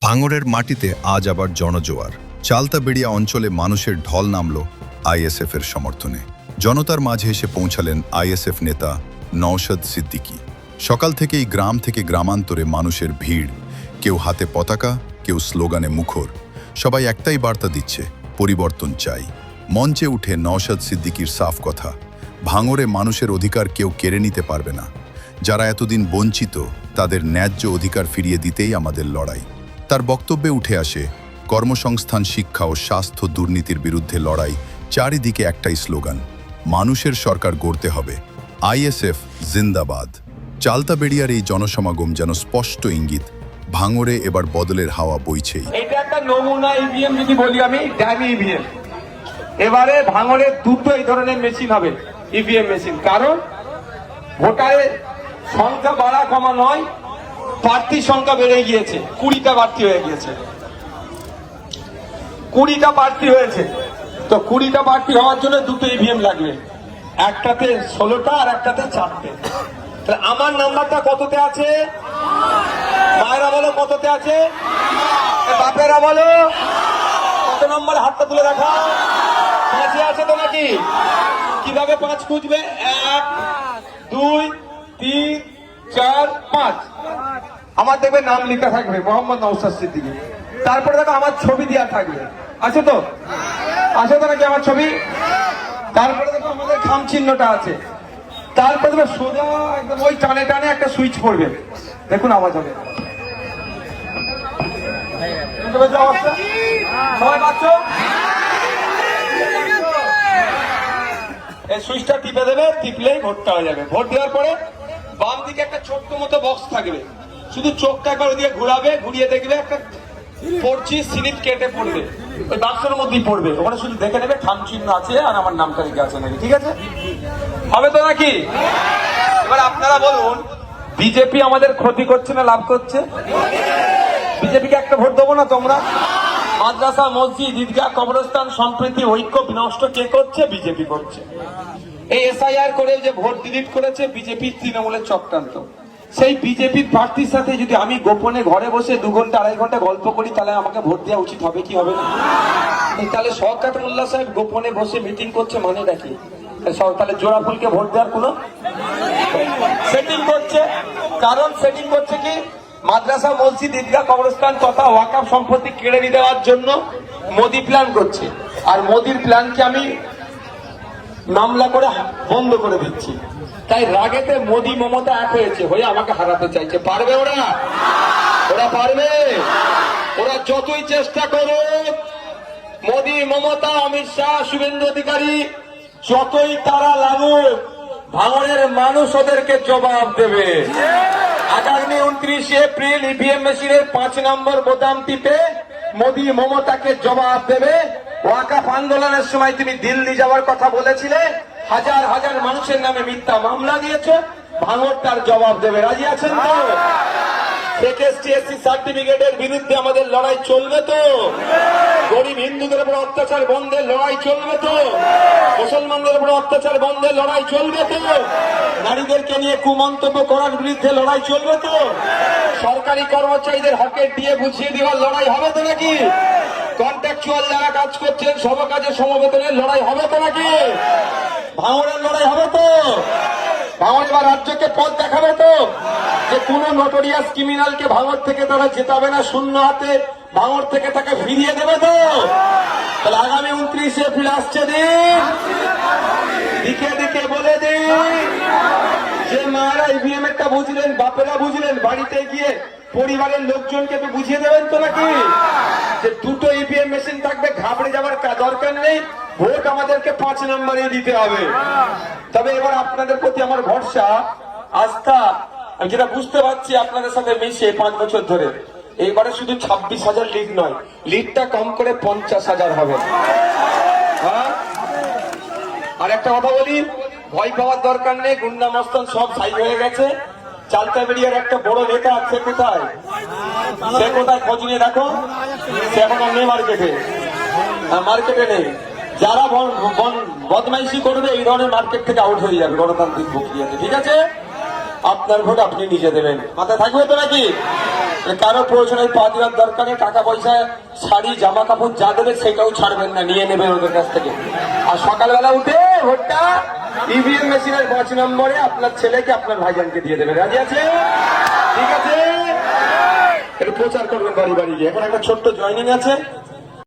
ভাঙড়ের মাটিতে আজ আবার জনজোয়ার। চালতাবেড়িয়া অঞ্চলে মানুষের ঢল নামল আইএসএফের সমর্থনে। জনতার মাঝে এসে পৌঁছালেন আইএসএফ নেতা নওশাদ সিদ্দিকী। সকাল থেকেই গ্রাম থেকে গ্রামান্তরে মানুষের ভিড়, কেউ হাতে পতাকা, কেউ স্লোগানে মুখর। সবাই একটাই বার্তা দিচ্ছে, পরিবর্তন চাই। মঞ্চে উঠে নওশাদ সিদ্দিকীর সাফ কথা, ভাঙড়ে মানুষের অধিকার কেউ কেড়ে নিতে পারবে না। যারা এতদিন বঞ্চিত, তাদের ন্যায্য অধিকার ফিরিয়ে দিতেই আমাদের লড়াই। তার বক্তব্যে উঠে আসে কর্মসংস্থান, শিক্ষা ও স্বাস্থ্য দুর্নীতির বিরুদ্ধে লড়াই। চারিদিকে একটাই স্লোগান, মানুষের সরকার গড়তে হবে। আইএসএফ জিন্দাবাদ। চালতাবেড়িয়ার এই জনসমাগম যেন স্পষ্ট ইঙ্গিত, ভাঙড়ে এবার বদলের হাওয়া বইছেই। এটা একটা নমুনা ইভিএম যদি বলি আমি, ড্যামি ইভিএম। এবারে ভাঙড়ে দুটো এই ধরনের মেশিন হবে, ইভিএম মেশিন। কারণ ভোটারের সংখ্যা বাড়া কমা নয়, প্রার্থীর সংখ্যা বেড়ে গিয়েছে, 20টা প্রার্থী হয়ে গিয়েছে। 20টা প্রার্থী হয়েছে, তো 20টা প্রার্থী হওয়ার জন্য দুটো ইভিএম লাগবে, একটাতে 16টা আর একটাতে 4টে। আমার নাম্বারটা কততে আছে? মায়েরা বলো কততে আছে? বাপেরা বলো কত নম্বরে? হাতটা তুলে রাখা। 5-এ আছে তো নাকি? কিভাবে 5 খুঁজবে? 1 2 3 4 5। আমার দেখবে নাম লেখা থাকবে, মোহাম্মদ নওশাদ সিদ্দিকী। তারপরে দেখো আমার ছবি দেওয়া থাকবে, আছে তো? আছে তো নাকি আমার ছবি? তারপরে দেখো আমাদের খাম চিহ্নটা আছে। তারপরে দেখো সোজা একদম ওই টানে টানে একটা সুইচ পড়বে, দেখুন আওয়াজ হবে। সবাই পাচ্ছ? এই সুইচটা টিপে দেবে, টিপলেই ভোটটা হয়ে যাবে। ভোট দেওয়ার পরে বাম দিকে একটা ছোট্ট মতো বক্স থাকবে, শুধু চোখটা একবার ওদিকে ঘুরাবে, ঘুরিয়ে দেখবে একটা পড়ছি স্লিপ কেটে পড়বে, ওই বাক্সের মধ্যেই পড়বে। ওখানে শুধু দেখে নেবে খাম চিহ্ন আছে আর আমার নামটা লিখে আছে নাকি। ঠিক আছে? হবে তো নাকি? এবার আপনারা বলুন, বিজেপি আমাদের ক্ষতি করছে না লাভ করছে? বিজেপিকে একটা ভোট দেবো না তোমরা? মাদ্রাসা, মসজিদ, ঈদগাহ, কবরস্থান, সম্প্রীতি, ঐক্য বিনষ্ট কে করছে? বিজেপি করছে। এই এসআইআর করে যে ভোট ডিলিট করেছে বিজেপি, তৃণমূলের চক্রান্ত। সেই বিজেপির প্রার্থীর সাথে যদি আমি গোপনে ঘরে বসে 2 ঘন্টা 2.5 ঘন্টা গল্প করি, তাহলে আমাকে ভোট দেওয়া উচিত হবে কি হবে না? তাহলে শওকত মোল্লা সাহেব গোপনে বসে মিটিং করছে, মানে নাকি? তাহলে জোড়া ফুলকে ভোট দেওয়ার কোনো সেটিং করছে? কারণ সেটিং করছে কি, মাদ্রাসা, মসজিদ, ঈদগাহ, কবরস্থান তথা ওয়াকফ সম্পত্তি কেড়ে নিয়ে দেওয়ার জন্য মোদি প্ল্যান করছে। আর মোদির প্ল্যানকে আমি মামলা করে বন্ধ করে দিচ্ছি। তাই রাগেতে মোদি মমতা এক হয়েছে, হয়ে আমাকে হারাতে চাইছে। পারবে ওরা? ওরা পারবে? ওরা যতই চেষ্টা করুক, মোদি, মমতা, অমিত শাহ, শুভেন্দু অধিকারী, যতই তারা লাগুক, ভাঙড়ের মানুষ ওদেরকে জবাব দেবে। আগামী 29 এপ্রিল ইভিএম মেশিনের 5 নম্বর বোতাম টিপে মোদি মমতাকে জবাব দেবে। ওয়াকফ আন্দোলনের সময় তুমি দিল্লি যাওয়ার কথা বলেছিলে, হাজার হাজার মানুষের নামে মিথ্যা মামলা দিয়েছে, ভাঙড় তার জবাব দেবে। রাজি আছেন তো? এসটি/এসসি সার্টিফিকেটের বিরুদ্ধে আমাদের লড়াই চলবে তো? গরিব হিন্দুদের উপর অত্যাচার বন্ধের লড়াই চলবে তো? মুসলমানদের উপর অত্যাচার বন্ধের লড়াই চলবে তো? নারীদেরকে নিয়ে কুমন্তব্য করার বিরুদ্ধে লড়াই চলবে তো? সরকারি কর্মচারীদের হকের দিয়ে বুঝিয়ে দেওয়ার লড়াই হবে তো নাকি? কন্ট্রাকচুয়াল যারা কাজ করছেন সব কাজে সমবেতনের লড়াই হবে তো নাকি? ভাঙড়ের লড়াই হবে তো? ভাঙড় এবার রাজ্যকে পথ দেখাবে তো, যে কোন নোটোরিয়াস ক্রিমিনালকে ভাঙড় থেকে তারা জেতাবে না, শূন্য হাতে ভাঙড় থেকে তাকে ফিরিয়ে দেবে তো? তাহলে আগামী 29 এপ্রিল আসছে দিন, দিকে দিকে বলে দিন যে মারা ইভিএম একটা বুঝলেন, বাপেরা বুঝলেন, বাড়িতে গিয়ে পরিবারের লোকজনকে তো বুঝিয়ে দেবেন তো নাকি যে দুটো ইভিএম মেশিন থাকবে, ঘাবড়ে যাওয়ার দরকার নেই, ভোট আমাদেরকে 5 নম্বরে দিতে হবে। তবে এবার আপনাদের প্রতি আমার ভরসা, আস্থা, আমি যেটা বুঝতে পারছি আপনাদের সাথে মিশে 5 বছর ধরে, এইবারে শুধু 26,000 লিড নয়, লিডটা কম করে 50,000 হবে। হ্যাঁ, আর একটা কথা বলি, ভয় পাওয়ার দরকার নেই, গুন্ডা মস্তান সব সাইড হয়ে গেছে। চালতাবেড়িয়ার একটা বড় নেতা আছে, কোথায় সে? কোথায়? খোঁজ নিয়ে দেখো, সে এখন নেই মার্কেটে। মার্কেটে নেই। যারা বদমাইশি করবে এই ধরনের মার্কেট থেকে আউট হয়ে যাবে গণতান্ত্রিক প্রক্রিয়াতে। ঠিক আছে? আপনার ভোট আপনি নিজে দেবেন, মাথায় থাকবে তো নাকি? কারো প্রয়োজনে পা দেওয়ার দরকার নেই, টাকা পয়সা শাড়ি জামা কাপড় যা দেবে সেটাও ছাড়বেন না, নিয়ে নেবেন ওদের কাছ থেকে। আর সকালবেলা উঠে ভোটটা ইভিএম মেশিনের 5 নম্বরে আপনার ছেলেকে আপনার ভাইজানকে দিয়ে দেবেন। রাজি আছে? ঠিক আছে, একটু প্রচার করবেন বাড়ি বাড়ি গিয়ে। এখন একটা ছোট্ট জয়েনিং আছে।